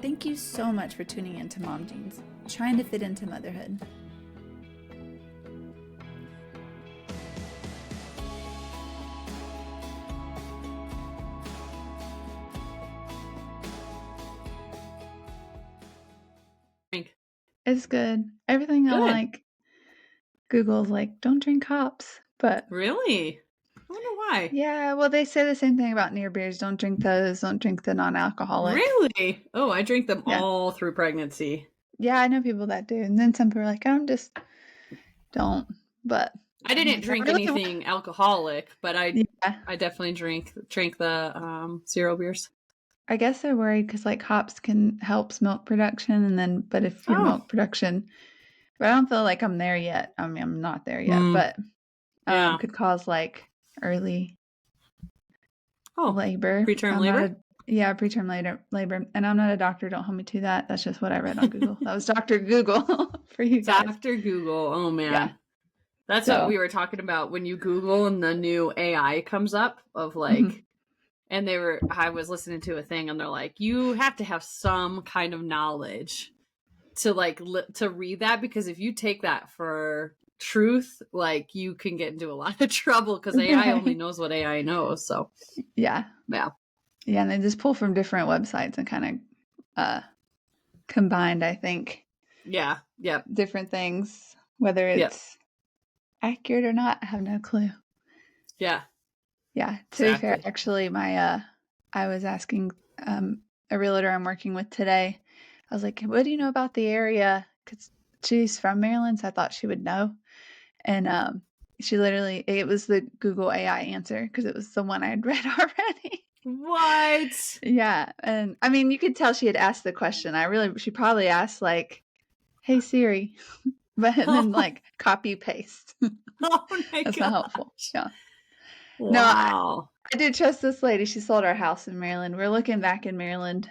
Thank you so much for tuning in to Mom Jeans, trying to fit into motherhood. It's good. Everything on like Google's like, don't drink hops, but really, I wonder why. Yeah, well, they say the same thing about near beers. Don't drink those. Don't drink the non-alcoholic. Really? Oh, I drink them all through pregnancy. Yeah, I know people that do, and then some people are like, I'm just don't. But I didn't drink anything alcoholic, but I definitely drank the zero beers. I guess they're worried because like hops can help milk production, and then but if your milk production, but I don't feel like I'm there yet. I mean, I'm not there yet, but could cause like early labor, preterm labor. Preterm labor, and I'm not a doctor. Don't hold me to that. That's just what I read on Google. That was Dr. Google for you guys. Dr. Google. Oh man, that's what we were talking about when you Google and the new AI comes up of like. And I was listening to a thing and they're like, you have to have some kind of knowledge to like, to read that, because if you take that for truth, like you can get into a lot of trouble because AI only knows what AI knows. So yeah. And they just pull from different websites and kind of combined, I think. Yeah. Different things, whether it's accurate or not, I have no clue. Yeah. Yeah, to be fair, actually, I was asking a realtor I'm working with today. I was like, what do you know about the area? Because she's from Maryland, so I thought she would know. And she literally, it was the Google AI answer because it was the one I had read already. What? Yeah, and I mean, you could tell she had asked the question. She probably asked like, hey, Siri, but then like copy paste. Oh my That's gosh. not helpful. Yeah. Wow. No, I did trust this lady. She sold our house in Maryland. We're looking back in Maryland.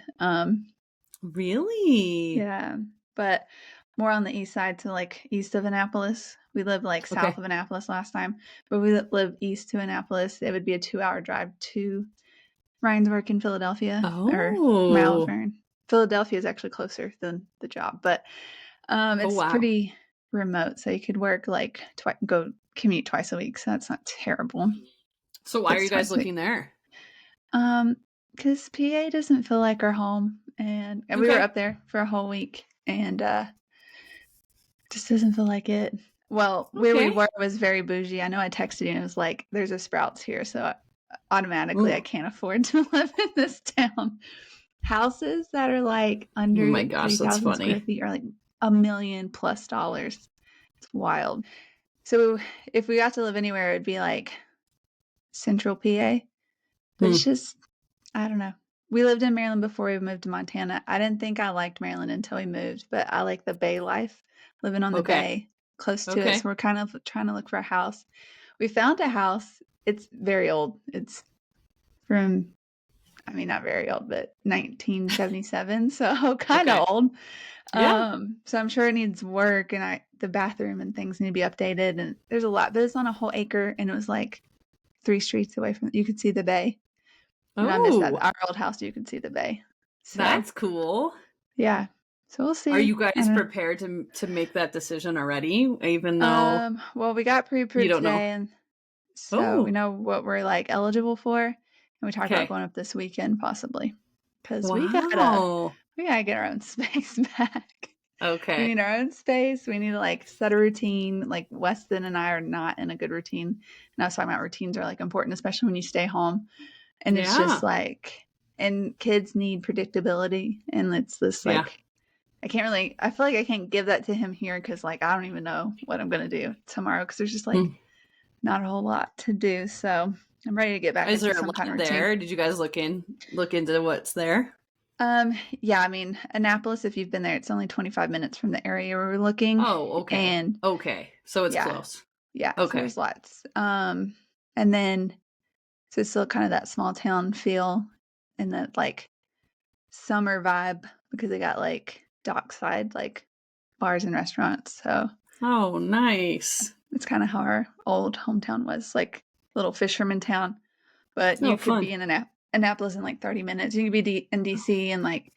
Really? Yeah, but more on the east side, so like east of Annapolis. We lived like south of Annapolis last time, but we live east to Annapolis. It would be a 2-hour drive to Ryan's work in Philadelphia or Mount Vernon. Philadelphia is actually closer than the job, but it's pretty remote, so you could work like commute twice a week. So that's not terrible. So why are you guys looking there? Because PA doesn't feel like our home, and we were up there for a whole week, and just doesn't feel like it. Well, where we were was very bougie. I know I texted you and it was like, there's a Sprouts here, so automatically I can't afford to live in this town. Houses that are like under 3,000 square feet are like $1 million plus. It's wild. So if we got to live anywhere, it'd be like central PA. But it's just, I don't know. We lived in Maryland before we moved to Montana. I didn't think I liked Maryland until we moved, but I like the Bay life, living on the Bay, close to it. So we're kind of trying to look for a house. We found a house. It's very old. It's from, I mean, not very old, but 1977. So kind of old. Yeah. So I'm sure it needs work, and the bathroom and things need to be updated. And there's a lot, but it's on a whole acre, and it was like 3 streets away from. You could see the bay. And I miss that. Our old house, you could see the bay. So, that's cool. Yeah. So we'll see. Are you guys prepared to make that decision already? Even though well, we got pre-approved today, and so we know what we're like eligible for, and we talked about going up this weekend possibly, because we gotta get our own space back. We need our own space. We need to like set a routine. Like Weston and I are not in a good routine, and I was talking about routines are like important, especially when you stay home. And it's just like, and kids need predictability. And it's this like, I feel like I can't give that to him here because like, I don't even know what I'm going to do tomorrow because there's just like not a whole lot to do. So I'm ready to get back into some kind of routine. There? Did you guys look into what's there? Yeah, I mean, Annapolis, if you've been there, it's only 25 minutes from the area where we're looking. Oh, okay. And so it's close. Yeah. Okay. So there's lots. And then, so it's still kind of that small town feel and that like summer vibe because they got like dockside, like bars and restaurants. So nice. It's kind of how our old hometown was, like little fisherman town. But you could be in Annapolis in like 30 minutes. You could be in DC in like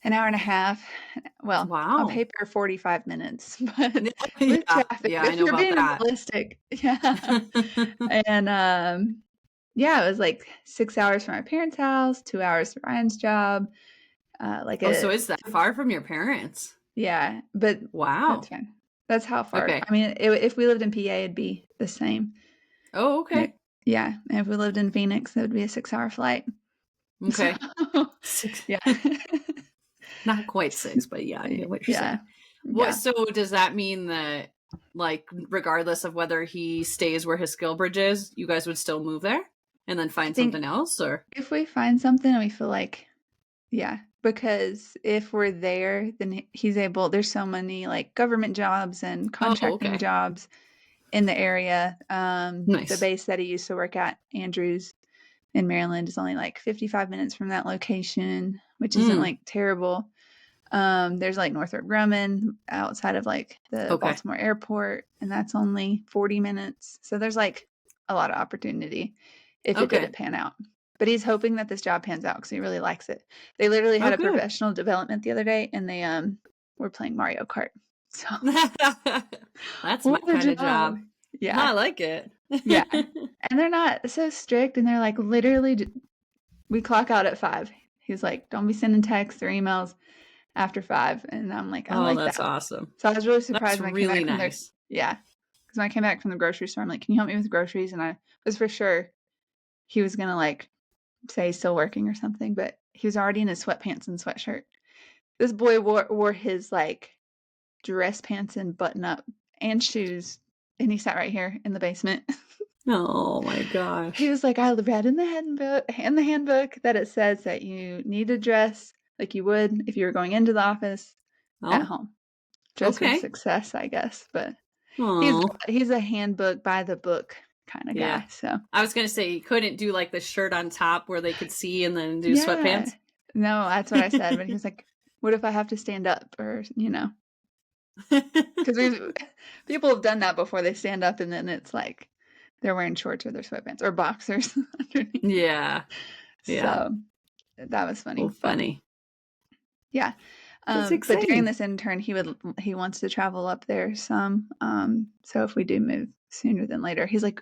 an hour and a half. Well, on Wow. paper, 45 minutes, but with Yeah. traffic, Yeah, I if know you're about being that. realistic. Yeah. And, yeah, it was like 6 hours from my parents' house, 2 hours to Ryan's job, like Oh, so a it's that far from your parents? yeah, but that's Wow. fine. That's how far. Okay. I mean, if we lived in PA, it'd be the same. Oh, It okay. yeah, and if we lived in Phoenix, it would be a 6-hour flight. So, Okay. 6. yeah. Not quite 6, but yeah, I get what you're Yeah. saying. What Yeah. so does that mean that like regardless of whether he stays where his skill bridge is, you guys would still move there and then I find think something else or if we find something and we feel like yeah, because if we're there, then he's able there's so many, like, government jobs and Oh, contracting okay. jobs in the area. The Nice. base that he used to work at, Andrews in Maryland, is only, like, 55 minutes from that location, which isn't, Mm, like, terrible. There's, like, Northrop Grumman outside of, like, the okay. Baltimore airport, and that's only 40 minutes. So there's, like, a lot of opportunity if it Okay. didn't pan out. But he's hoping that this job pans out because he really likes it. They literally Oh, had a good. professional development the other day, and they, were playing Mario Kart. So, That's my what a kind of job. job. Yeah. I like it. Yeah. And they're not so strict, and they're, like, literally we clock out at 5. He's like, "Don't be sending texts or emails after 5," and I'm like, "I Oh, like that's that." awesome. So I was really That's surprised when I came really back from there. nice. Yeah, because when I came back from the grocery store, I'm like, "Can you help me with groceries?" And I was for sure he was gonna, like, say he's still working or something, but he was already in his sweatpants and sweatshirt. This boy wore his, like, dress pants and button up and shoes, and he sat right here in the basement. Oh my He gosh. was like, "I read in the handbook that it says that you need to dress like you would if you were going into the office at Oh, home. Dress for okay. success, I guess." But he's Oh, he's a handbook by the book kinda yeah. guy, so I was gonna say you couldn't do like the shirt on top where they could see and then do yeah. sweatpants. No, that's what I said, but he was like, "What if I have to stand up?" Or, because we've people have done that before, they stand up and then it's like they're wearing shorts or their sweatpants or boxers underneath. Yeah. Yeah. So, that was Oh, funny, but funny. yeah. That's But during exciting. this intern, he wants to travel up there some, so if we do move sooner than later, he's like,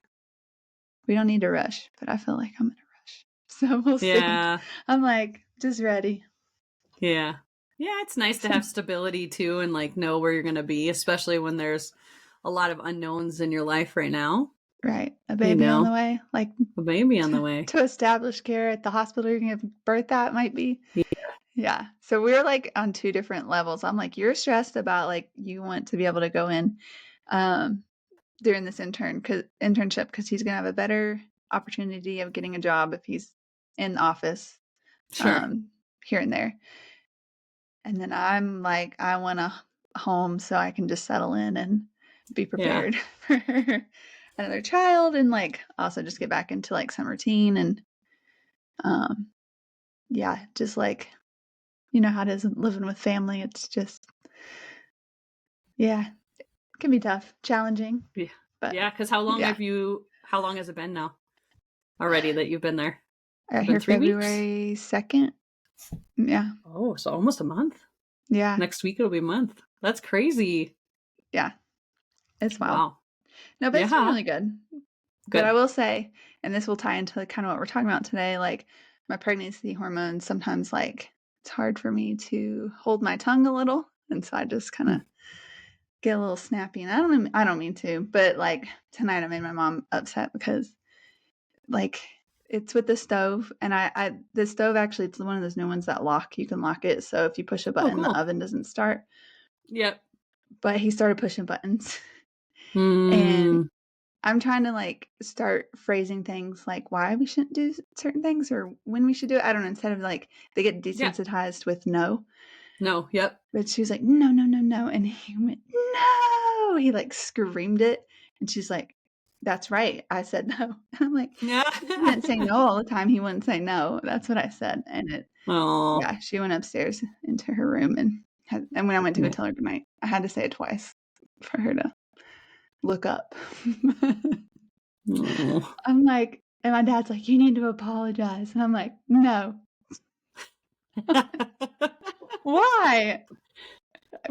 "We don't need to rush," but I feel like I'm in a rush. So we'll see. Yeah. I'm like, just ready. Yeah. Yeah, it's nice to So have stability too and like know where you're gonna be, especially when there's a lot of unknowns in your life right now. right, a You baby on the know, way, like a baby on the to, way. to establish care at the hospital you're gonna give birth at might be. Yeah. Yeah. So we're like on two different levels. I'm like, you're stressed about like you want to be able to go in um during this internship because he's gonna have a better opportunity of getting a job if he's in the office Sure. um here and there. And then I'm like, I want a home so I can just settle in and be Yeah. prepared for another child and like also just get back into like some routine and um yeah, just like you know how it is living with family. It's just yeah, it can be tough, challenging, Yeah. but Yeah, because yeah. how long has it been now already that you've been there? I Has got it been here 3 weeks? February 2nd. Yeah. Oh, so almost a month. Yeah. Next week it'll be a month. That's crazy. Yeah. It's wild. Wow. No, but it's been Yeah. really good. But I Good. will say, and this will tie into kind of what we're talking about today, like my pregnancy hormones sometimes like it's hard for me to hold my tongue a little. And so I just kind Hmm. of get a little snappy. And I don't mean to, but like tonight I made my mom upset because like it's with the stove and I the stove actually it's one of those new ones that lock. You can lock it. So if you push a Oh, button, the cool. oven doesn't start. Yep. But he started pushing buttons. And Hmm. I'm trying to like start phrasing things like why we shouldn't do certain things or when we should do it. I don't know. Instead of like they get Yeah. desensitized with no. No. Yep. But she was like, no, no, no, no. And he went, no. He like screamed it. And she's like, that's right. I said no. And I'm like, Yeah. he didn't say no all the time. He wouldn't say no. That's what I said. And Oh. yeah, she went upstairs into her room and when I went to go Yeah. tell her goodnight, I had to say it twice for her to look up. Oh. I'm like, and my dad's like, you need to apologize. And I'm like, no. Why?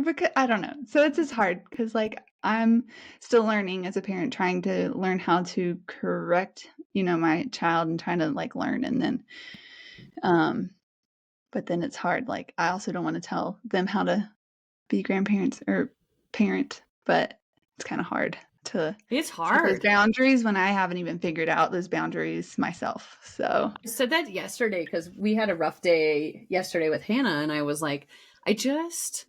Because I don't know. So it's just hard because, like, I'm still learning as a parent, trying to learn how to correct, my child and trying to, like, learn and then, um, but then it's hard. Like, I also don't wanna tell them how to be grandparents or parent, but it's kinda hard to It's set those hard. boundaries when I haven't even figured out those boundaries myself, so I said that yesterday because we had a rough day yesterday with Hannah, and I was like, I just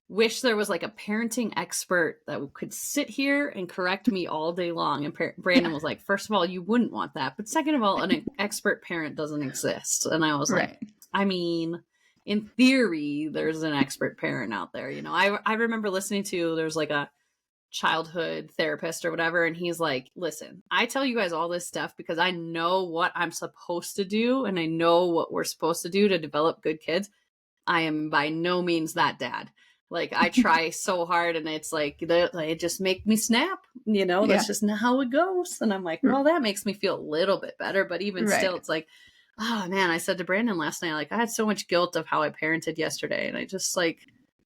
wish there was like a parenting expert that could sit here and correct me all day long. And Brandon yeah, was like, first of all, you wouldn't want that. But second of all, an expert parent doesn't exist. And I was like, right. I mean, in theory, there's an expert parent out there. I remember listening to, there's like a childhood therapist or whatever, and he's like, listen, I tell you guys all this stuff because I know what I'm supposed to do and I know what we're supposed to do to develop good kids. I am by no means that dad. Like, I try so hard and it's like it just make me snap, that's Yeah, just not how it goes. And I'm like, r well, that makes me feel a little bit better, but even still, right. it's like, oh man, I said to Brandon last night, like, I had so much guilt of how I parented yesterday, and I just like,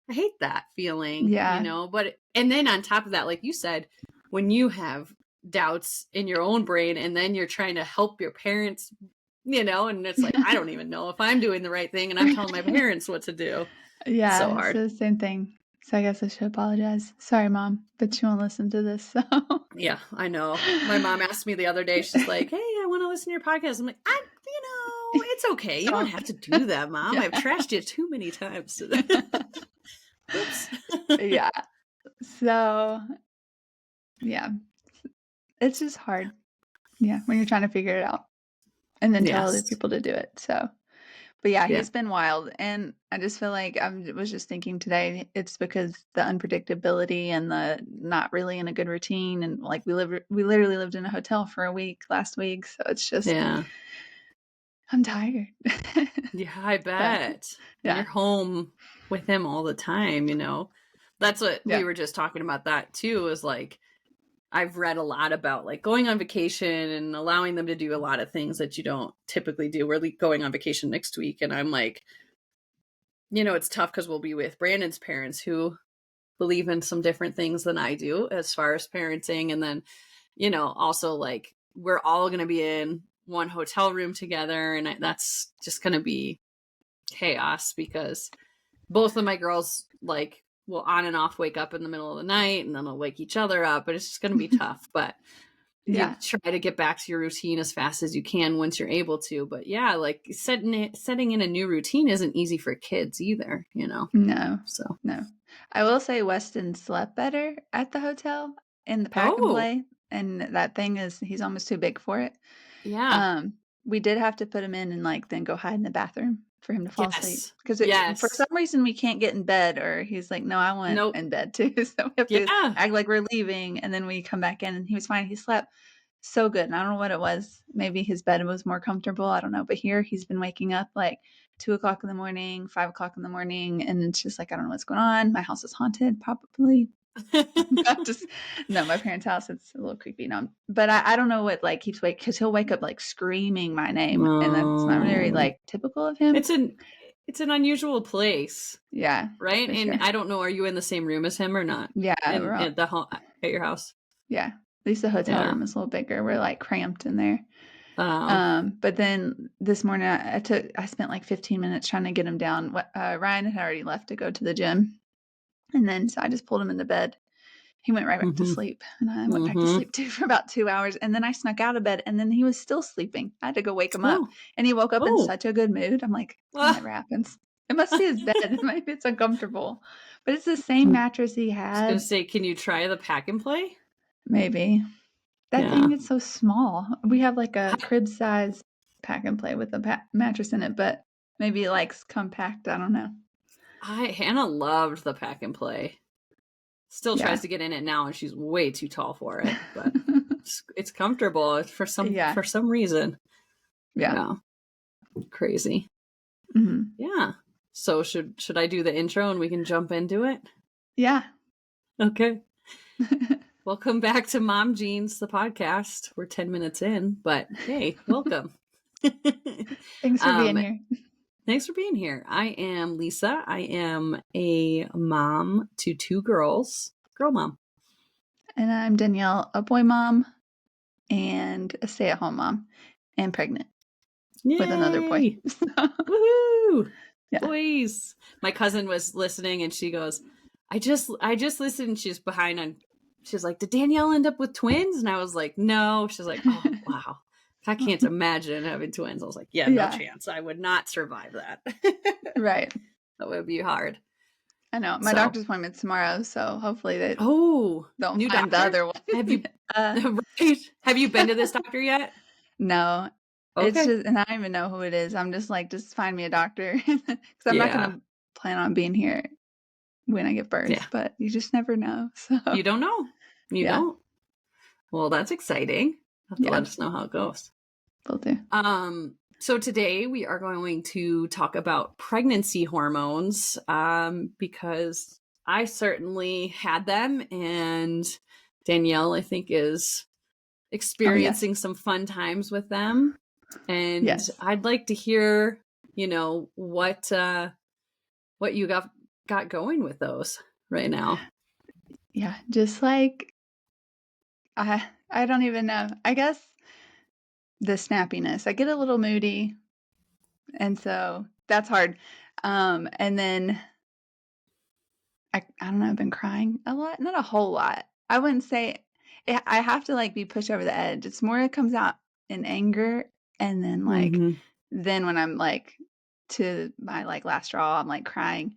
I hate that feeling, Yeah, but and then on top of that, like you said, when you have doubts in your own brain and then you're trying to help your parents, and it's like, I don't even know if I'm doing the right thing and I'm telling my parents what to do. It's so yeah, hard. so same thing. So I guess I should apologize. Sorry, Mom, but you won't listen to this, so Yeah, I know. My mom asked me the other day, she's like, hey, I want to listen to your podcast. I'm like, it's okay. You don't Stop. have to do that, Mom. Yeah. I've trashed you too many times. Whoops. Yeah. So, yeah, it's just hard. Yeah, when you're trying to figure it out and then tell other Yes. people to do it, so but yeah, Yeah. he's been wild, and I just feel like I was just thinking today, it's because the unpredictability and the not really in a good routine, and, like, we literally lived in a hotel for a week last week, so it's just Yeah. I'm tired. Yeah, I So, bet. And you're yeah, home with him all the time. That's what we yeah, were just talking about that too, is like, I've read a lot about like going on vacation and allowing them to do a lot of things that you don't typically do. We're going on vacation next week, and I'm like, it's tough because we'll be with Brandon's parents who believe in some different things than I do as far as parenting. And then, also like we're all going to be in one hotel room together. And that's just going to be chaos because both of my girls like will on and off wake up in the middle of the night, and then they'll wake each other up. But it's just going to be tough. But you yeah, try to get back to your routine as fast as you can once you're able to. But yeah, like setting in a new routine isn't easy for kids either. no, So, no. I will say Weston slept better at the hotel in the pack and oh, play, and that thing is he's almost too big for it. yeah. Um, we did have to put him in and, like, then go hide in the bathroom for him to fall asleep Yes. because for Yes. some reason, we can't get in bed or he's like, "No, I want Nope. in bed too." So we have to Yeah. act like we're leaving, and then we come back in, and he was fine. He slept so good, and I don't know what it was. Maybe his bed was more comfortable, I don't know, but here he's been waking up, like, 2 o'clock in the morning, 5 o'clock in the morning, and it's just like, I don't know what's going on. My house is haunted, probably. Not just no, my parents' house, it's a little creepy, no, but I don't know what, like, keeps because 'cause he'll wake up, like, screaming my name, and that's not very, No. like, typical of him. It's an it's an unusual place, Yeah, right? for And sure. I don't know, are you in the same room as him or not? Yeah, In we're all at the home at your house? yeah, at least the hotel Yeah. room is a little bigger, we're, like, cramped in there. Oh. But then this morning, I spent, like, 15 minutes trying to get him down. Ryan had already left to go to the gym, and then so I just pulled him into bed. He went right back to Mhm. sleep, and I went back to Mhm. sleep too for about 2 hours, and then I snuck out of bed, and then he was still sleeping. I had to go wake him up, Oh. and he woke up in Oh. such a good mood. I'm like, "That Ah. never happens." It must be his bed. Maybe it's uncomfortable, but it's the same mattress he I was gonna had. say, can you try the pack and play? Maybe. That Yeah. thing is so small. We have, like, a crib size pack and play with a mattress in it, but maybe it likes compact, I don't know. Hannah loved the pack and play. Still Yeah. tries to get in it now, and she's way too tall for it, but it's comfortable for Yeah. some reason. Yeah. Yeah. Crazy. Mhm. Yeah. So should I do the intro and we can jump into it? Yeah. Okay. Welcome back to Mom Jeans, the podcast. We're 10 minutes in, but hey, welcome. Thanks for being um, here. Thanks for being here. I am Lisa. I am a mom to 2 girls. Girl mom. And I'm Danielle, a boy mom and a stay-at-home mom and pregnant with another boy. Yay! Woohoo! Yeah. Boys. My cousin was listening and she goes, I just listened. She's behind on, she's like, did Danielle end up with twins? And I was like, no. She's like, oh, wow. I can't imagine having twins. I was like, yeah, no chance. I would not survive that. Right. That would be hard. I know. My doctor's appointment's tomorrow, so hopefully they don't new find doctor? the other one. Have you right? Have you been to this doctor yet? No. It's Okay. just, and I don't even know who it is. I'm just like, just find me a doctor because I'm not going to plan on being here when I give birth, but you just never know. So you don't know. You don't. Well, that's exciting. Have to let us know how it goes. Will do. So today we are going to talk about pregnancy hormones because I certainly had them, and Danielle, I think, is experiencing some fun times with them. And I'd like to hear, what you got going with those right now. Yeah, just like I don't even know. I guess the snappiness. I get a little moody, and so that's hard. And then I don't know, I've been crying a lot, not a whole lot. I wouldn't say I have to like be pushed over the edge. It's more it comes out in anger, and then then when I'm like to my like last straw, I'm like crying.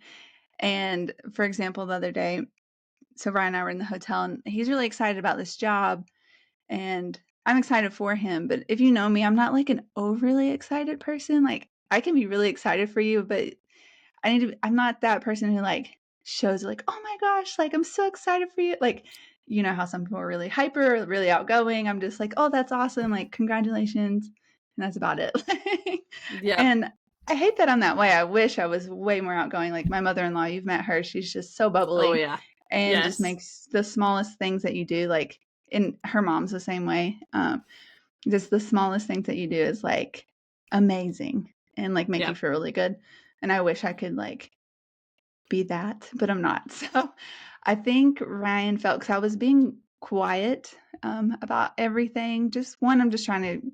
And for example, the other day, so Ryan and I were in the hotel, and he's really excited about this job, and I'm excited for him. But if you know me, I'm not like an overly excited person. Like I can be really excited for you, but I'm not that person who like shows like, oh my gosh, like I'm so excited for you. Like, you know how some people are really hyper, really outgoing. I'm just like, oh, that's awesome. Like, congratulations. And that's about it. And I hate that I'm that way. I wish I was way more outgoing. Like my mother-in-law, you've met her. She's just so bubbly. Oh, yeah. And just makes the smallest things that you do, like in her mom's the same way. Just the smallest things that you do is like amazing and like make you feel really good. And I wish I could like be that, but I'm not. So I think Ryan felt, because I was being quiet about everything. Just one, I'm just trying to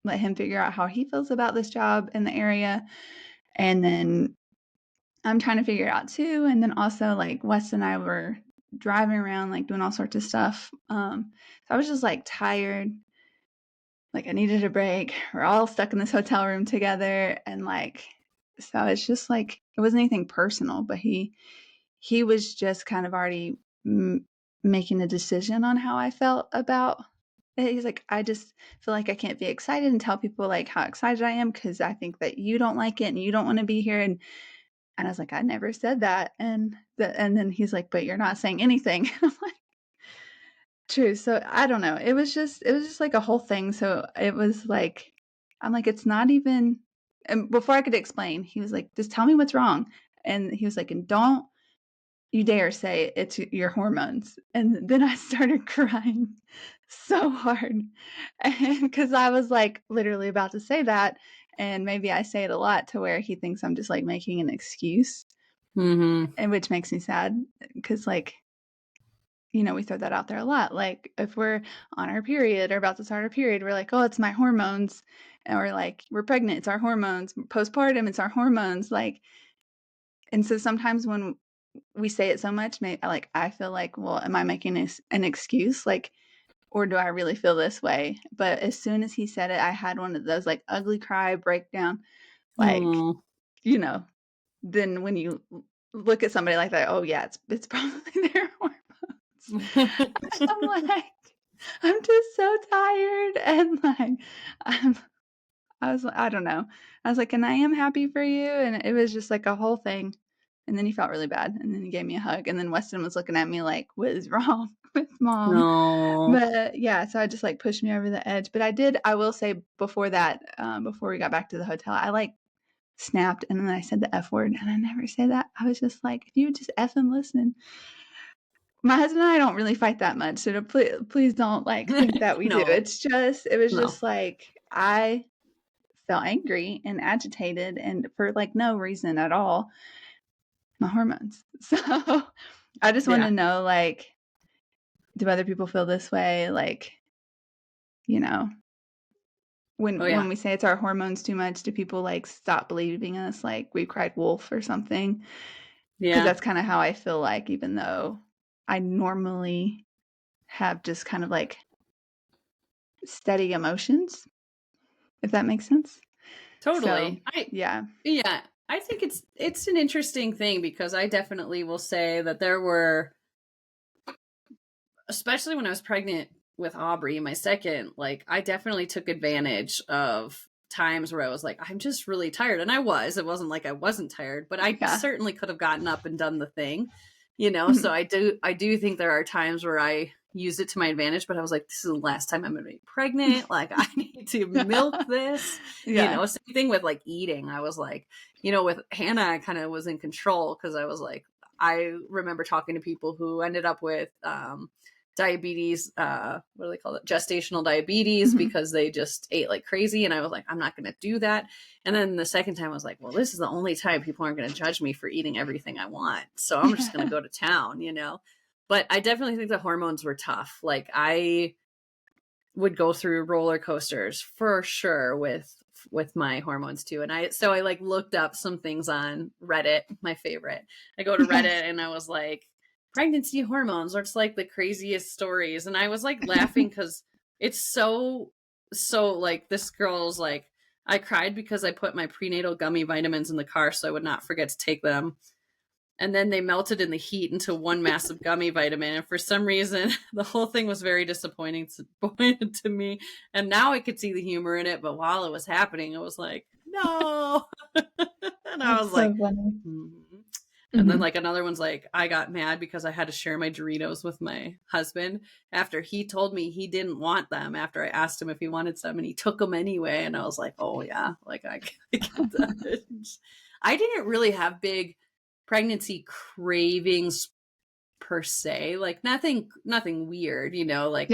let him figure out how he feels about this job in the area. And then I'm trying to figure it out too. And then also like Wes and I were driving around, like doing all sorts of stuff. So I was just like tired. Like I needed a break. We're all stuck in this hotel room together. And like, so it's just like, it wasn't anything personal, but he was just kind of already making a decision on how I felt about it. He's like, I just feel like I can't be excited and tell people like how excited I am because I think that you don't like it and you don't want to be here. And I was like, I never said that. And then he's like, but you're not saying anything. I'm like, true. So I don't know. It was just like a whole thing. So it was like, I'm like, it's not even. And before I could explain, he was like, just tell me what's wrong. And he was like, and don't you dare say it's your hormones. And then I started crying so hard. And because I was like literally about to say that. And maybe I say it a lot to where he thinks I'm just like making an excuse. And which makes me sad because like, we throw that out there a lot. Like if we're on our period or about to start our period, we're like, oh, it's my hormones. And we're like, we're pregnant, it's our hormones. Postpartum, it's our hormones. Like, and so sometimes when we say it so much, like I feel like, well, am I making an excuse? Like, or do I really feel this way? But as soon as he said it, I had one of those like ugly cry breakdown. Like, then when you look at somebody like that, oh yeah, it's probably their hormones. I'm like, I'm just so tired, and like, I don't know. I was like, and I am happy for you, and it was just like a whole thing. And then he felt really bad, and then he gave me a hug, and then Weston was looking at me like, what is wrong with mom? No. But yeah, so I just like pushed me over the edge. But I will say before that, before we got back to the hotel, I like snapped, and then I said the F word, and I never say that. I was just like, if you would just F and listen. My husband and I don't really fight that much, so please don't like think that we do. It was just like I felt angry and agitated and for like no reason at all. My hormones. So I just want to know, like, do other people feel this way? Like, you know, when we say it's our hormones too much, do people like stop believing us, like we cried wolf or something? Because that's kind of how I feel like, even though I normally have just kind of like steady emotions, if that makes sense. Totally. So, yeah. I think it's an interesting thing because I definitely will say that there were, especially when I was pregnant with Aubrey, my second, like I definitely took advantage of times where I was like, I'm just really tired. And I was. It wasn't like I wasn't tired, but I certainly could have gotten up and done the thing, you know? So I do think there are times where I used it to my advantage, but I was like, this is the last time I'm going to be pregnant. Like I need to milk this, you know, same thing with like eating. I was like, you know, with Hannah, I kind of was in control because I was like, I remember talking to people who ended up with, diabetes, what do they call it? Gestational diabetes, because they just ate like crazy. And I was like, I'm not going to do that. And then the second time I was like, well, this is the only time people aren't going to judge me for eating everything I want. So I'm just going to go to town, you know? But I definitely think the hormones were tough. Like I would go through roller coasters for sure with my hormones too. And I like looked up some things on Reddit, my favorite. I go to Reddit and I was like, pregnancy hormones are just like the craziest stories. And I was like laughing because it's so like this girl's like, I cried because I put my prenatal gummy vitamins in the car so I would not forget to take them. And then they melted in the heat into one massive gummy vitamin. And for some reason, the whole thing was very disappointing to me. And now I could see the humor in it. But while it was happening, it was like, no. And I was like, funny. And then like another one's like, I got mad because I had to share my Doritos with my husband after he told me he didn't want them after I asked him if he wanted some and he took them anyway. And I was like, oh yeah, like I get that. I didn't really have big pregnancy cravings per se, like nothing weird, you know, like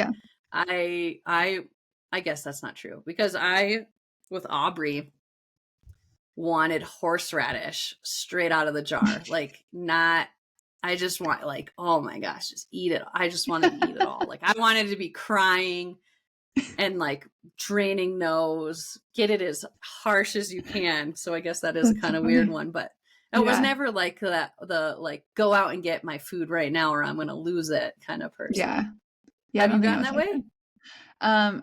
I guess that's not true because I, with Aubrey, wanted horseradish straight out of the jar. Like not, I just want like, oh my gosh, just eat it. I just wanted to eat it all. Like I wanted to be crying and like draining nose, get it as harsh as you can. So I guess that is a kind of weird one, but it was never like that, the like go out and get my food right now or I'm going to lose it kind of person. Yeah. Have you gotten that way?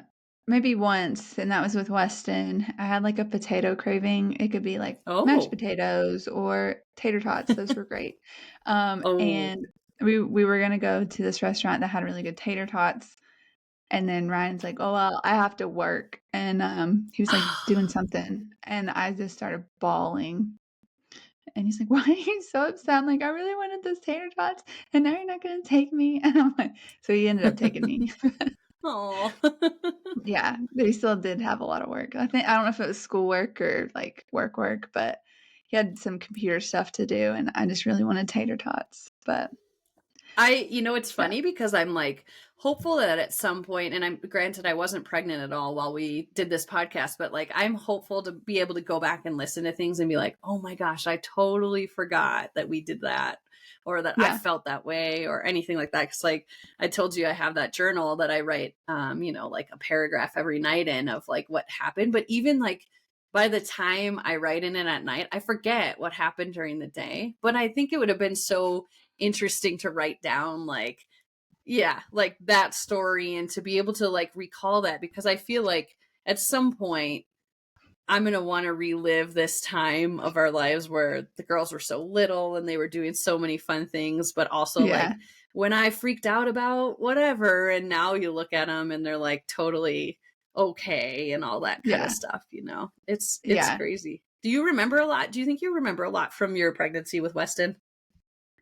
Maybe once, and that was with Weston. I had like a potato craving. It could be like mashed potatoes or tater tots. Those were great. And we were gonna go to this restaurant that had really good tater tots. And then Ryan's like, "Oh well, I have to work," and he was like doing something, and I just started bawling. And he's like, "Why are you so upset?" I'm like, "I really wanted those tater tots, and now you're not gonna take me." And I'm like, so he ended up taking me. Oh. Yeah, but he still did have a lot of work. I don't know if it was schoolwork or like work, but he had some computer stuff to do, and I just really wanted tater tots. But it's funny because I'm like hopeful that at some point, and I'm granted I wasn't pregnant at all while we did this podcast, but like I'm hopeful to be able to go back and listen to things and be like, oh my gosh, I totally forgot that we did that or that I felt that way or anything like that. Cause like I told you, I have that journal that I write, like a paragraph every night in of like what happened. But even like by the time I write in it at night, I forget what happened during the day. But I think it would have been so interesting to write down like that story and to be able to like recall that because I feel like at some point I'm going to want to relive this time of our lives where the girls were so little and they were doing so many fun things, but also like when I freaked out about whatever and now you look at them and they're like totally okay and all that kind of stuff, you know. It's crazy. Do you remember a lot? Do you think you remember a lot from your pregnancy with Weston?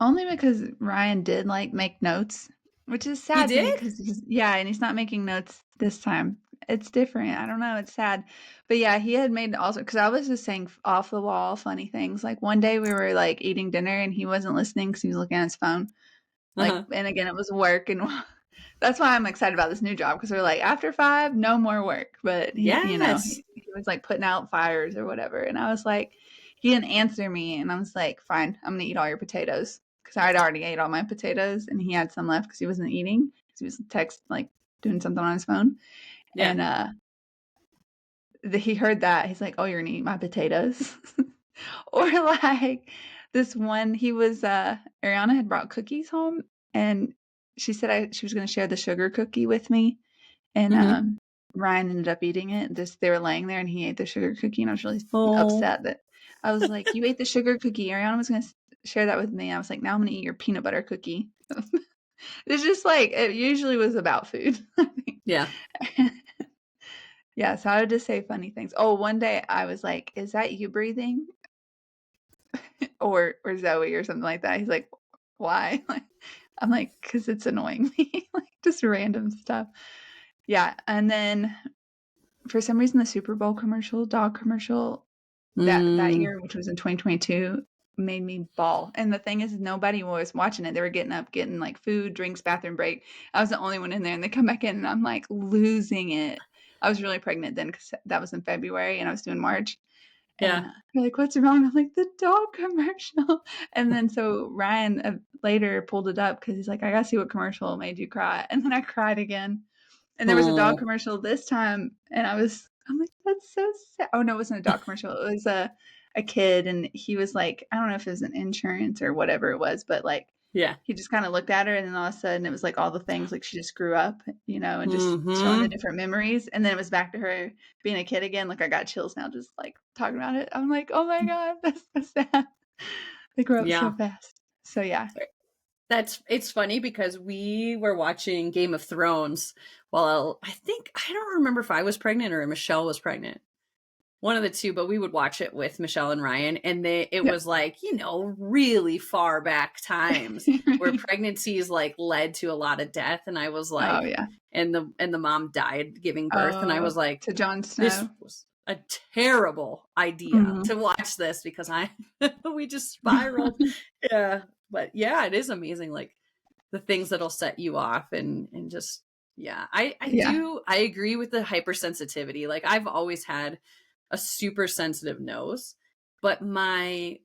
Only because Ryan did like make notes, which is sad to me because and he's not making notes this time. It's different. I don't know. It's sad. But yeah, he had made also because I was just saying off the wall funny things. Like one day we were like eating dinner and he wasn't listening because he was looking at his phone. Like, and again, it was work. And that's why I'm excited about this new job because we're like, after 5, no more work. But, he he was like putting out fires or whatever. And I was like, he didn't answer me. And I was like, fine, I'm going to eat all your potatoes. Because I'd already ate all my potatoes and he had some left because he wasn't eating. Because he was like doing something on his phone. Yeah. And he heard that. He's like, oh, you're going to eat my potatoes. Or like this one, Ariana had brought cookies home and she said she was going to share the sugar cookie with me. And Ryan ended up eating it. They were laying there and he ate the sugar cookie. And I was really upset that I was like, you ate the sugar cookie. Ariana was going to share that with me. I was like, now I'm going to eat your peanut butter cookie. It's just like, it usually was about food. Yeah. Yeah. So I would just say funny things. Oh, one day I was like, is that you breathing? or Zoe or something like that. He's like, why? I'm like, because it's annoying me. Like just random stuff. Yeah. And then for some reason the Super Bowl dog commercial that year, which was in 2022, made me bawl. And the thing is, nobody was watching it. They were getting up, getting like food, drinks, bathroom break. I was the only one in there, and they come back in and I'm like losing it. I was really pregnant then because that was in February and I was doing March. And they're like, what's wrong? I'm like, the dog commercial. And then so Ryan later pulled it up because he's like, I got to see what commercial made you cry. And then I cried again. And there was a dog commercial this time. And I'm like, that's so sad. Oh, no, it wasn't a dog commercial. It was a kid. And he was like, I don't know if it was an insurance or whatever it was, but like, he just kind of looked at her and then all of a sudden it was like all the things like she just grew up, and just showing the different memories. And then it was back to her being a kid again. Like I got chills now just like talking about it. I'm like, oh my God, that's so sad. They grow up so fast. So yeah. It's funny because we were watching Game of Thrones while I don't remember if I was pregnant or Michelle was pregnant. One of the two, but we would watch it with Michelle and Ryan, and it was like, really far back times where pregnancies like led to a lot of death. And I was like, oh yeah. And the mom died giving birth. And I was like, to Jon Snow. This was a terrible idea to watch this because we just spiraled. Yeah. But yeah, it is amazing. Like the things that'll set you off and just, yeah, I agree with the hypersensitivity. Like I've always had a super sensitive nose, but my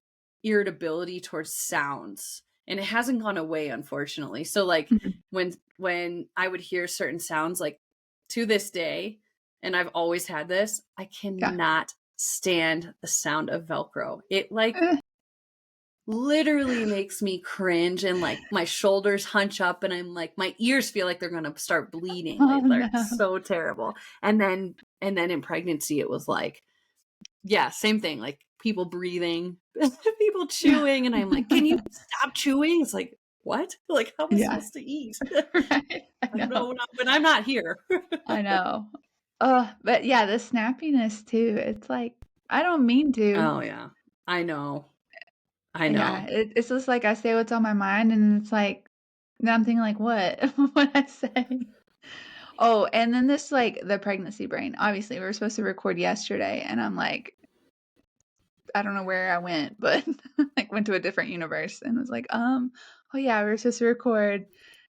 irritability towards sounds, and it hasn't gone away, unfortunately. So like when I would hear certain sounds, like to this day, and I've always had this, I cannot stand the sound of Velcro. It like literally makes me cringe and like my shoulders hunch up and I'm like, my ears feel like they're going to start bleeding. They're so terrible. And then in pregnancy, it was like, yeah, same thing. Like people breathing, people chewing. And I'm like, can you stop chewing? It's like, what? Like, how am I supposed to eat? Right. I know. When I'm not here. I know. But yeah, the snappiness too. It's like, I don't mean to. Oh yeah. I know. Yeah, it's just like I say what's on my mind, and it's like, then I'm thinking like, what? What I say? Oh, and then this like the pregnancy brain. Obviously, we were supposed to record yesterday, and I'm like, I don't know where I went, but like went to a different universe, and was like, oh yeah, we were supposed to record,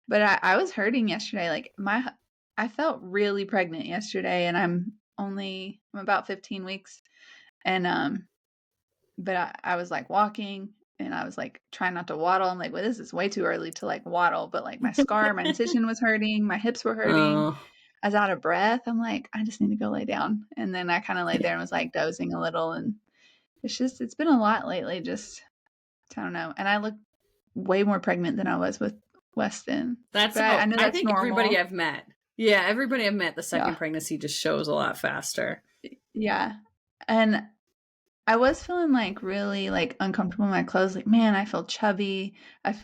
but I was hurting yesterday. Like I felt really pregnant yesterday, and I'm about 15 weeks, and but I was like walking and I was like trying not to waddle. I'm like, well, this is way too early to like waddle. But like my incision was hurting. My hips were hurting. I was out of breath. I'm like, I just need to go lay down. And then I kind of laid there and was like dozing a little. And it's been a lot lately. Just, I don't know. And I look way more pregnant than I was with Weston. I know that's normal. Everybody I've met. Yeah, everybody I've met, the second pregnancy just shows a lot faster. Yeah. And I was feeling like really like uncomfortable in my clothes. Like, man, I feel chubby. I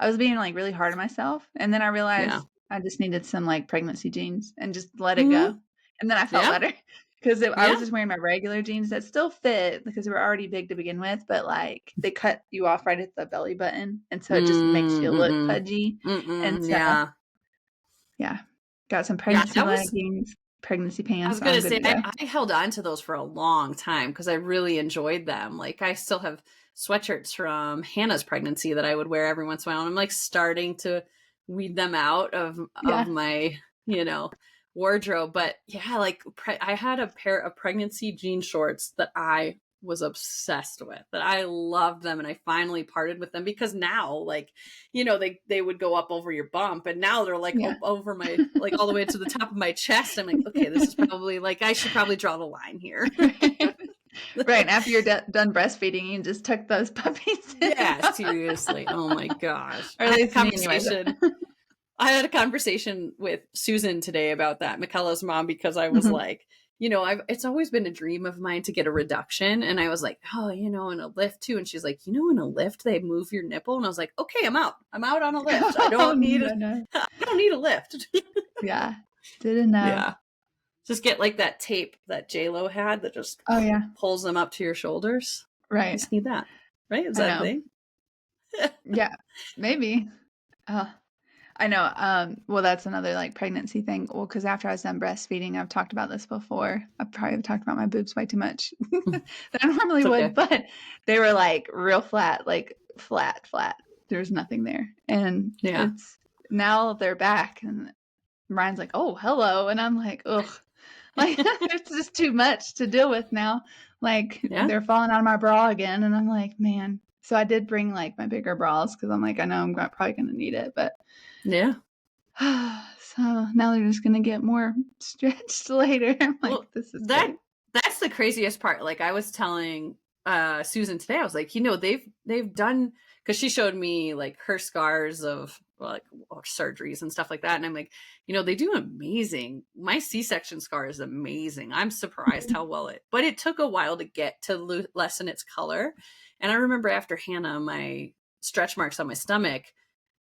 was being like really hard on myself. And then I realized I just needed some like pregnancy jeans and just let it go. And then I felt better because I was just wearing my regular jeans that still fit because they were already big to begin with. But like they cut you off right at the belly button. And so it just makes you look pudgy. And so, got some pregnancy leggings. Pregnancy pants. I was going to say, I held on to those for a long time because I really enjoyed them. Like I still have sweatshirts from Hannah's pregnancy that I would wear every once in a while. And I'm like starting to weed them out of my, wardrobe. But yeah, like I had a pair of pregnancy jean shorts that I was obsessed with, that I loved them, and I finally parted with them because now, like, you know, they would go up over your bump, and now they're like Yeah. up over my, like all the way to the top of my chest. I'm like, okay, this is probably like, I should probably draw the line here. Right. After you're done breastfeeding, you can just tuck those puppies in. Yeah, seriously. Oh my gosh. Or at least me anyways. I had a conversation with Susan today about that, Michaela's mom, because I was like, you know, it's always been a dream of mine to get a reduction. And I was like, oh, you know, in a lift too. And she's like, you know, in a lift, they move your nipple. And I was like, okay, I'm out on a lift. I don't need I don't need a lift. Yeah. Didn't know. Yeah. Just get like that tape that J-Lo had that just pulls them up to your shoulders. Right. You just need that. Right? Is that a thing? Yeah, maybe. I know. Well, that's another like pregnancy thing. Well, because after I was done breastfeeding, I've talked about this before. I probably have talked about my boobs way too much than I normally would, but they were like real flat, like flat. There's nothing there. And it's now they're back, and Ryan's like, oh, hello. And I'm like, ugh, like it's just too much to deal with now. Like they're falling out of my bra again. And I'm like, man. So I did bring like my bigger bras because I'm like, I know I'm probably going to need it, but yeah. So now they're just going to get more stretched later. I'm like, well, this is great. That's the craziest part. Like I was telling Susan today, I was like, you know, they've done, because she showed me like her scars of like surgeries and stuff like that. And I'm like, you know, they do amazing. My C-section scar is amazing. I'm surprised how well but it took a while to get to lessen its color. And I remember after Hannah, my stretch marks on my stomach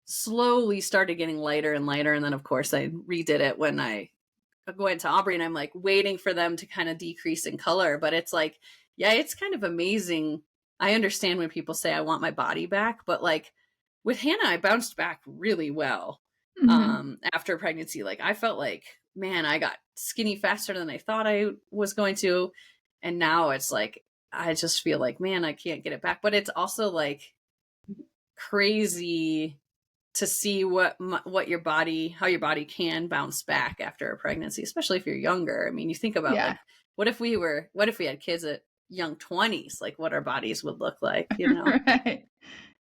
slowly started getting lighter and lighter. And then of course I redid it when I went to Aubrey, and I'm like waiting for them to kind of decrease in color. But it's like, yeah, it's kind of amazing. I understand when people say I want my body back, but like with Hannah, I bounced back really well after pregnancy. Like I felt like, man, I got skinny faster than I thought I was going to. And now it's like, I just feel like, man, I can't get it back. But it's also like crazy to see what your body, how your body can bounce back after a pregnancy, especially if you're younger. I mean, you think about like, what if we had kids at young 20s, like what our bodies would look like, you know? Right.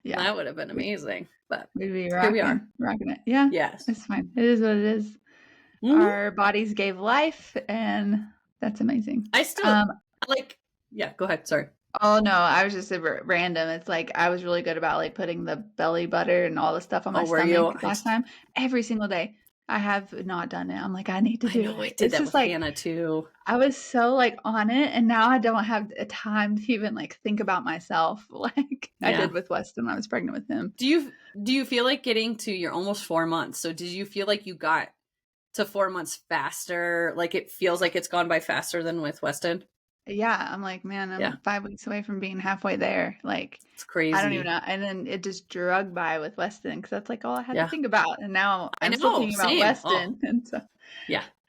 Yeah. That would have been amazing, but we'd be here we are. Rocking it. Yeah. Yes. It's fine. It is what it is. Our bodies gave life, and that's amazing. I still yeah, go ahead. Sorry. Oh no, I was just random. It's like I was really good about like putting the belly butter and all the stuff on my stomach last time. Every single day. I have not done it. I'm like, I need to do it. I did that with Hannah too. I was so like on it, and now I don't have a time to even like think about myself like I did with Weston when I was pregnant with him. Do you feel like getting to your almost 4 months? So did you feel like you got to 4 months faster? Like it feels like it's gone by faster than with Weston? Yeah, I'm like, man, I'm 5 weeks away from being halfway there. Like, it's crazy. I don't even know. And then it just drug by with Weston because that's like all I had to think about. And now I'm still thinking about Weston. And so,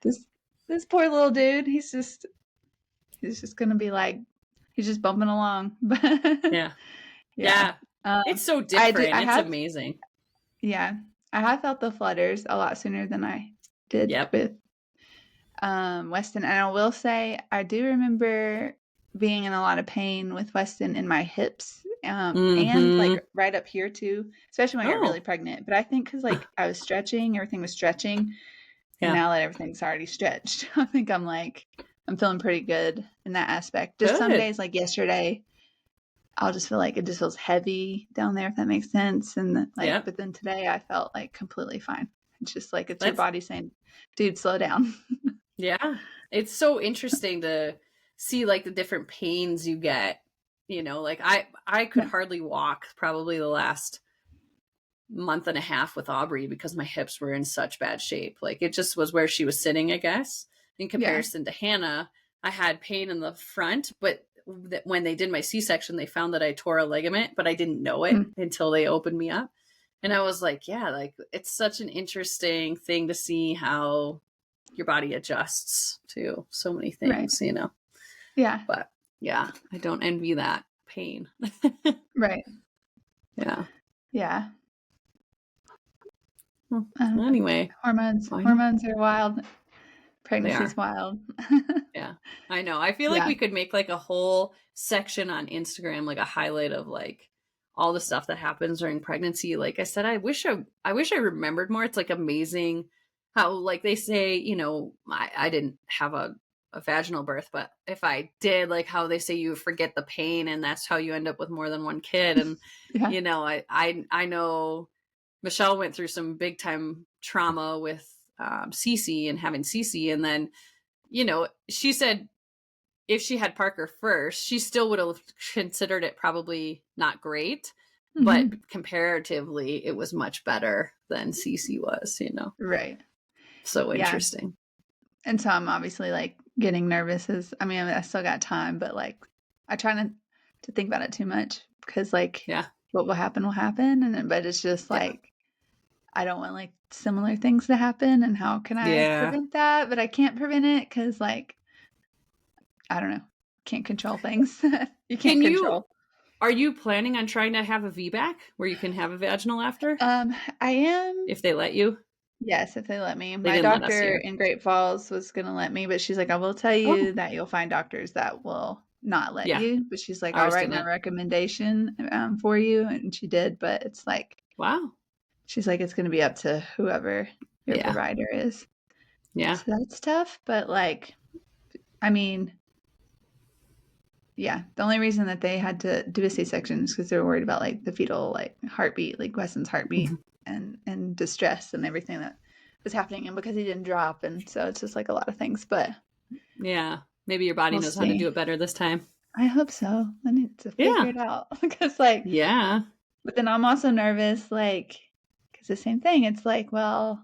this poor little dude, he's just gonna be like, he's just bumping along. yeah. It's so different. It's amazing. Yeah, I have felt the flutters a lot sooner than I did with Weston. And I will say I do remember being in a lot of pain with Weston in my hips and like right up here too, especially when I got really pregnant. But I think because like I was stretching, everything was stretching, and now that everything's already stretched, I think I'm feeling pretty good in that aspect. Just some days like yesterday, I'll just feel like it just feels heavy down there, if that makes sense. And like but then today I felt like completely fine. It's just like it's your body saying, dude, slow down. Yeah. It's so interesting to see like the different pains you get, you know, like I could hardly walk probably the last month and a half with Aubrey because my hips were in such bad shape. Like it just was where she was sitting, I guess, in comparison to Hannah. I had pain in the front, but when they did my C-section, they found that I tore a ligament, but I didn't know it until they opened me up. And I was like, yeah, like it's such an interesting thing to see how your body adjusts to so many things, you know? Yeah. But yeah, I don't envy that pain. Right. Yeah. Yeah. Well, anyway. Hormones are wild. Pregnancy's wild. Yeah, I know. I feel like we could make like a whole section on Instagram, like a highlight of like all the stuff that happens during pregnancy. Like I said, I wish I remembered more. It's like amazing how, like they say, you know, I didn't have a vaginal birth, but if I did, like how they say you forget the pain and that's how you end up with more than one kid. And you know, I know Michelle went through some big time trauma with Cece and having Cece, and then, you know, she said if she had Parker first, she still would have considered it probably not great, but comparatively, it was much better than Cece was, you know? Right. So interesting. And so I'm obviously like getting nervous I still got time, but like I try not to think about it too much because like what will happen will happen. But it's just like, I don't want like similar things to happen. And how can I prevent that? But I can't prevent it because like, I don't know, can't control things. You can't control. Are you planning on trying to have a VBAC where you can have a vaginal after? I am. If they let you? Yes, if they let me. My doctor in Great Falls was going to let me, but she's like, I will tell you that you'll find doctors that will not let you. But she's like, I'll write my recommendation for you. And she did, but it's like, wow. She's like, it's going to be up to whoever your provider is. Yeah. So that's tough. But like, I mean, yeah, the only reason that they had to do a C-section is because they were worried about like the fetal like heartbeat, like Weston's heartbeat and distress and everything that was happening, and because he didn't drop, and so it's just like a lot of things. But yeah, maybe your body knows how to do it better this time. I hope so. I need to figure it out because like but then I'm also nervous, like because the same thing. It's like, well,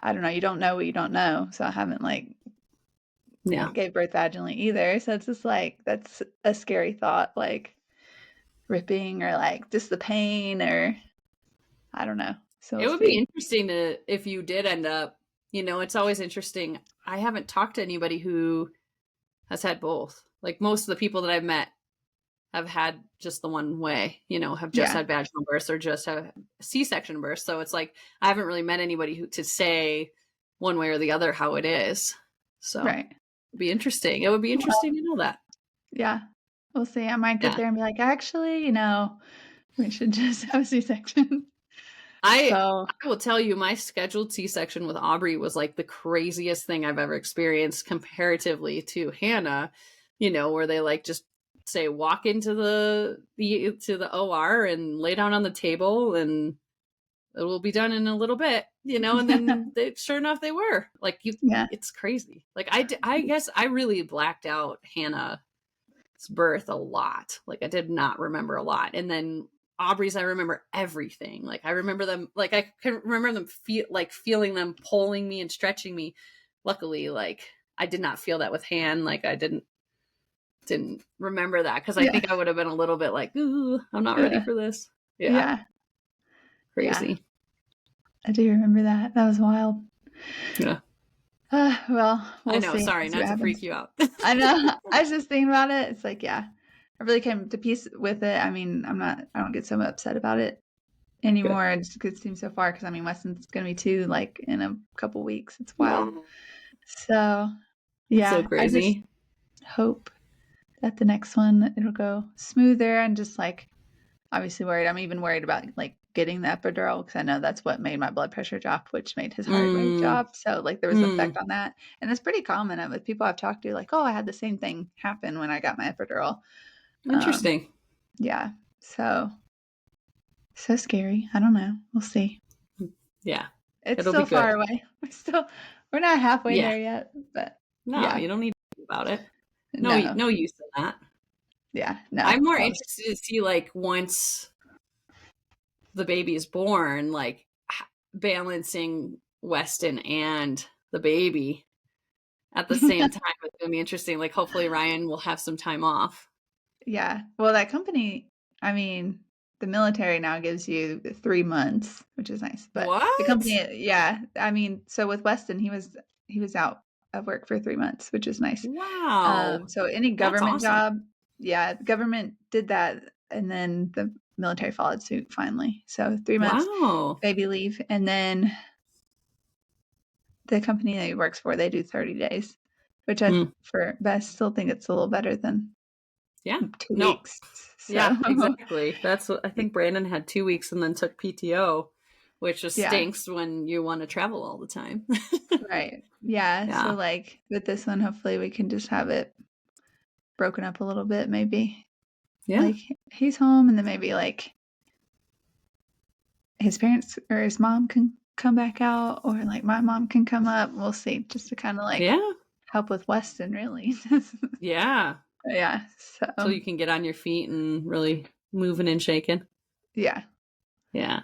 I don't know. You don't know what you don't know, so I haven't like gave birth vaginally either. So it's just like that's a scary thought, like ripping or like just the pain or I don't know. So it would be interesting to if you did end up, you know, it's always interesting. I haven't talked to anybody who has had both. Like most of the people that I've met have had just the one way, you know, have just had vaginal births or just have C-section births. So it's like I haven't really met anybody who to say one way or the other how it is. So it'd be interesting. It would be interesting to know that. Yeah. We'll see. I might get there and be like, actually, you know, we should just have a C-section. I will tell you, my scheduled C-section with Aubrey was like the craziest thing I've ever experienced comparatively to Hannah, you know, where they like just say walk into the OR and lay down on the table and it will be done in a little bit, you know, and then sure enough they were like it's crazy. Like I guess I really blacked out Hannah's birth a lot. Like I did not remember a lot. And then Aubrey's, I remember everything. Like I remember them, like I can remember them feeling them pulling me and stretching me. Luckily, like I did not feel that with Han. Like I didn't remember that because I think I would have been a little bit like, ooh, I'm not ready for this. Yeah. Crazy. I do remember that. That was wild. Yeah. Well, we'll I know. see. Sorry, not to freak you out. I know. I was just thinking about it. It's like, I really came to peace with it. I mean, I don't get so upset about it anymore. It just seems so far because I mean, Weston's going to be 2 like in a couple weeks. It's wild. So, so crazy. I just hope that the next one it'll go smoother and just like obviously worried. I'm even worried about like getting the epidural because I know that's what made my blood pressure drop, which made his heart rate drop. So like there was an effect on that. And it's pretty common with people I've talked to, like, oh, I had the same thing happen when I got my epidural. Interesting. Yeah. So scary. I don't know. We'll see. Yeah. It's still far away. We're not halfway there yet, but no, you don't need to think about it. No use in that. Yeah. No. I'm more interested to see like once the baby is born, like balancing Weston and the baby at the same time. It's going to be interesting. Like hopefully Ryan will have some time off. Yeah. Well, that company, I mean, the military now gives you 3 months, which is nice. But the company, I mean, so with Weston, he was out of work for 3 months, which is nice. Wow. So any government job, the government did that, and then the military followed suit finally. So 3 months baby leave, and then the company that he works for, they do 30 days, which I still think it's a little better than 2 weeks. So. Yeah, exactly. That's what I think. Brandon had 2 weeks and then took PTO, which just stinks when you want to travel all the time. Right. Yeah. So like with this one, hopefully we can just have it broken up a little bit, maybe. Yeah. Like he's home and then maybe like his parents or his mom can come back out, or like my mom can come up. We'll see, just to kind of like help with Weston, really. Yeah. So you can get on your feet and really moving and shaking. Yeah. Because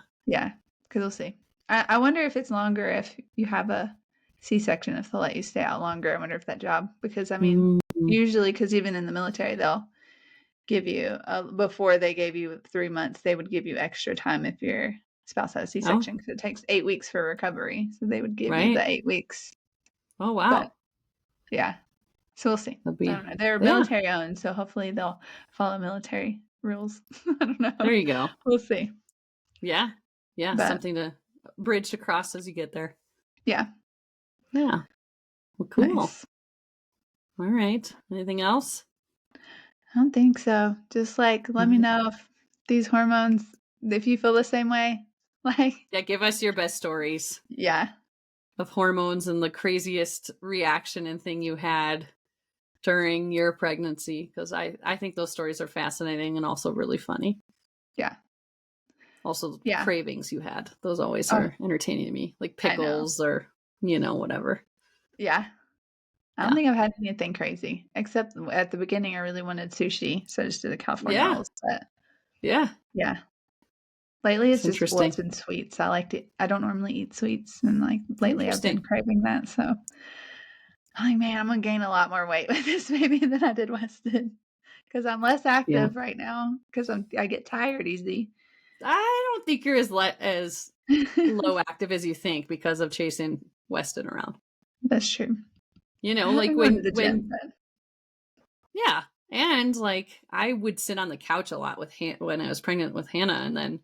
we'll see. I wonder if it's longer if you have a C-section, if they'll let you stay out longer. I wonder if that job, because I mean, usually, because even in the military, they'll give you, before they gave you 3 months, they would give you extra time if your spouse has a C-section, because it takes 8 weeks for recovery. So they would give you the 8 weeks. Oh, wow. But, yeah. So we'll see. I don't know. They're military owned, so hopefully they'll follow military rules. I don't know. There you go. We'll see. Yeah. But, something to bridge across as you get there. Yeah. Well, cool. Nice. All right. Anything else? I don't think so. Just like, let me know if these hormones, if you feel the same way. Like, give us your best stories. Of hormones and the craziest reaction and thing you had during your pregnancy, because I think those stories are fascinating and also really funny. Also, cravings you had. Those always are entertaining to me, like pickles or, whatever. I don't think I've had anything crazy, except at the beginning I really wanted sushi, so I just did the California rolls. But lately it's just it's been sweets. I don't normally eat sweets, and like lately I've been craving that. So I'm like, man, I'm gonna gain a lot more weight with this baby than I did Weston, because I'm less active right now, because I get tired easy. I don't think you're as low active as you think because of chasing Weston around. That's true. Like when and like I would sit on the couch a lot when I was pregnant with Hannah, and then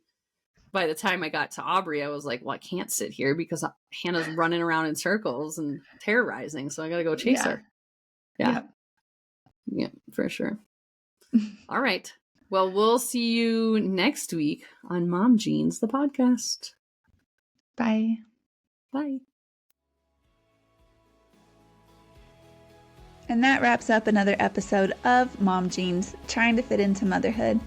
by the time I got to Aubrey, I was like, well, I can't sit here because Hannah's running around in circles and terrorizing, so I gotta go chase her. Yeah, for sure. All right. Well, we'll see you next week on Mom Jeans, the podcast. Bye. Bye. And that wraps up another episode of Mom Jeans, trying to fit into motherhood.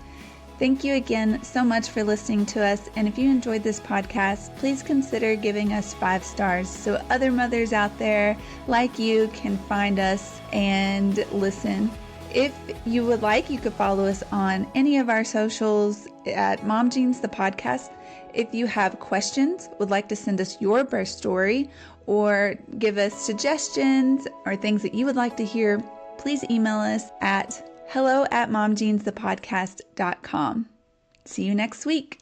Thank you again so much for listening to us. And if you enjoyed this podcast, please consider giving us 5 stars so other mothers out there like you can find us and listen. If you would like, you could follow us on any of our socials at Mom Jeans, the podcast. If you have questions, would like to send us your birth story, or give us suggestions or things that you would like to hear, please email us at hello@momjeansthepodcast.com. See you next week.